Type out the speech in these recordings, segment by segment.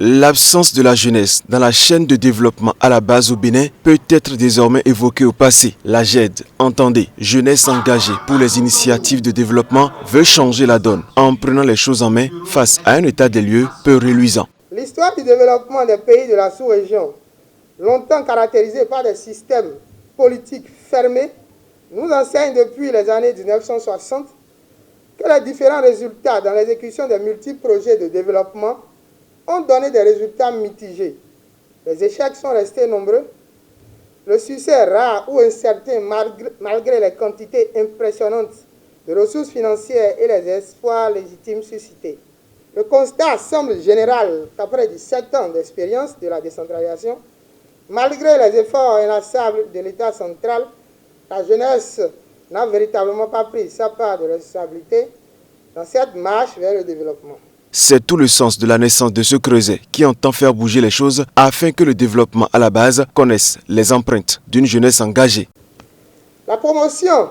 L'absence de la jeunesse dans la chaîne de développement à la base au Bénin peut être désormais évoquée au passé. La GED, entendez, jeunesse engagée pour les initiatives de développement, veut changer la donne en prenant les choses en main face à un état des lieux peu reluisant. L'histoire du développement des pays de la sous-région, longtemps caractérisée par des systèmes politiques fermés, nous enseigne depuis les années 1960 que les différents résultats dans l'exécution des multiples projets de développement ont donné des résultats mitigés. Les échecs sont restés nombreux. Le succès est rare ou incertain malgré les quantités impressionnantes de ressources financières et les espoirs légitimes suscités. Le constat semble général qu'après 17 ans d'expérience de la décentralisation, malgré les efforts inlassables de l'État central, la jeunesse n'a véritablement pas pris sa part de responsabilité dans cette marche vers le développement. C'est tout le sens de la naissance de ce creuset qui entend faire bouger les choses afin que le développement à la base connaisse les empreintes d'une jeunesse engagée. La promotion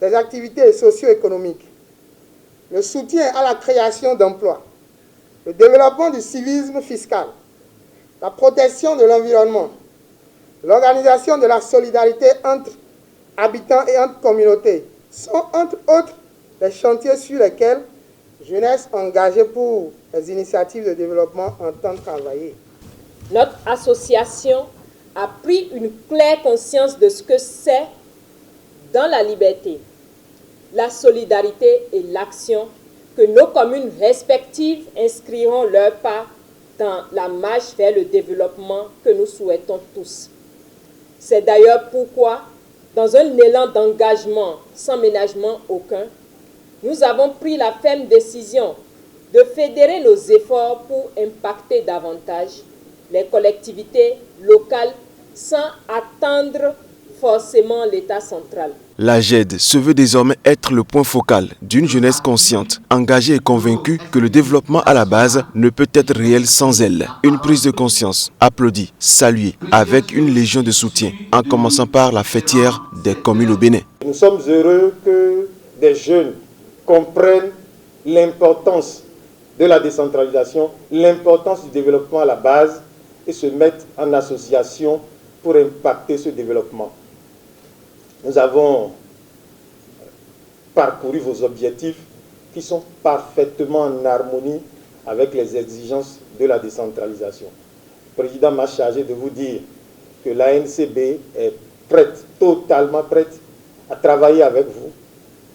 des activités socio-économiques, le soutien à la création d'emplois, le développement du civisme fiscal, la protection de l'environnement, l'organisation de la solidarité entre habitants et entre communautés sont entre autres les chantiers sur lesquels jeunesse engagée pour les initiatives de développement entend travailler. Notre association a pris une claire conscience de ce que c'est dans la liberté, la solidarité et l'action que nos communes respectives inscriront leur pas dans la marche vers le développement que nous souhaitons tous. C'est d'ailleurs pourquoi, dans un élan d'engagement sans ménagement aucun, nous avons pris la ferme décision de fédérer nos efforts pour impacter davantage les collectivités locales sans attendre forcément l'État central. La GED se veut désormais être le point focal d'une jeunesse consciente, engagée et convaincue que le développement à la base ne peut être réel sans elle. Une prise de conscience applaudie, saluée, avec une légion de soutien, en commençant par la fêtière des communes au Bénin. Nous sommes heureux que des jeunes comprennent l'importance de la décentralisation, l'importance du développement à la base et se mettent en association pour impacter ce développement. Nous avons parcouru vos objectifs qui sont parfaitement en harmonie avec les exigences de la décentralisation. Le président m'a chargé de vous dire que l'ANCB est prête, totalement prête, à travailler avec vous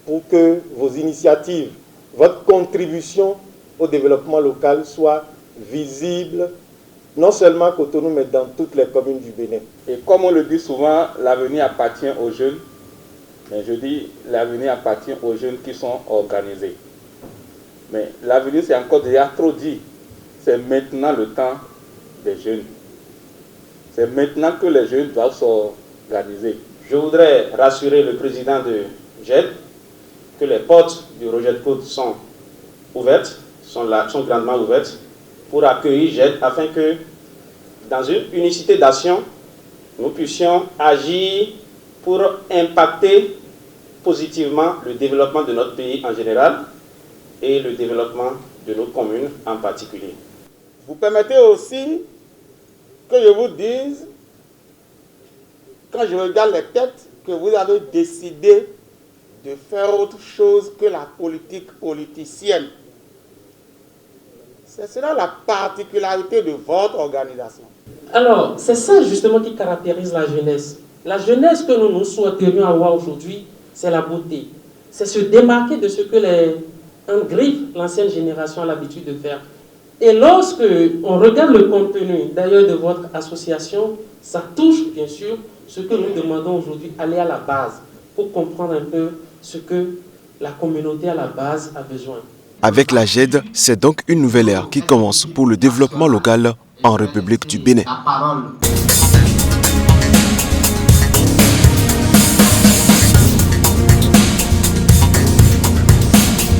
pour que vos initiatives, votre contribution au développement local soit visible, non seulement à Cotonou, mais dans toutes les communes du Bénin. Et comme on le dit souvent, l'avenir appartient aux jeunes, mais je dis l'avenir appartient aux jeunes qui sont organisés. Mais l'avenir, c'est encore déjà trop dit. C'est maintenant le temps des jeunes. C'est maintenant que les jeunes doivent s'organiser. Je voudrais rassurer le président de GED que les portes du Roger de Côte sont ouvertes, sont grandement ouvertes pour accueillir GED afin que dans une unicité d'action, nous puissions agir pour impacter positivement le développement de notre pays en général et le développement de nos communes en particulier. Vous permettez aussi que je vous dise, quand je regarde les têtes, que vous avez décidé de faire autre chose que la politique politicienne. C'est cela la particularité de votre organisation. Alors, c'est ça justement qui caractérise la jeunesse. La jeunesse que nous souhaiterions avoir aujourd'hui, c'est la beauté. C'est se démarquer de ce que l'ancienne génération a l'habitude de faire. Et lorsque on regarde le contenu d'ailleurs de votre association, ça touche bien sûr ce que nous demandons aujourd'hui, aller à la base, pour comprendre un peu ce que la communauté à la base a besoin. Avec la GED, c'est donc une nouvelle ère qui commence pour le développement local en République du Bénin.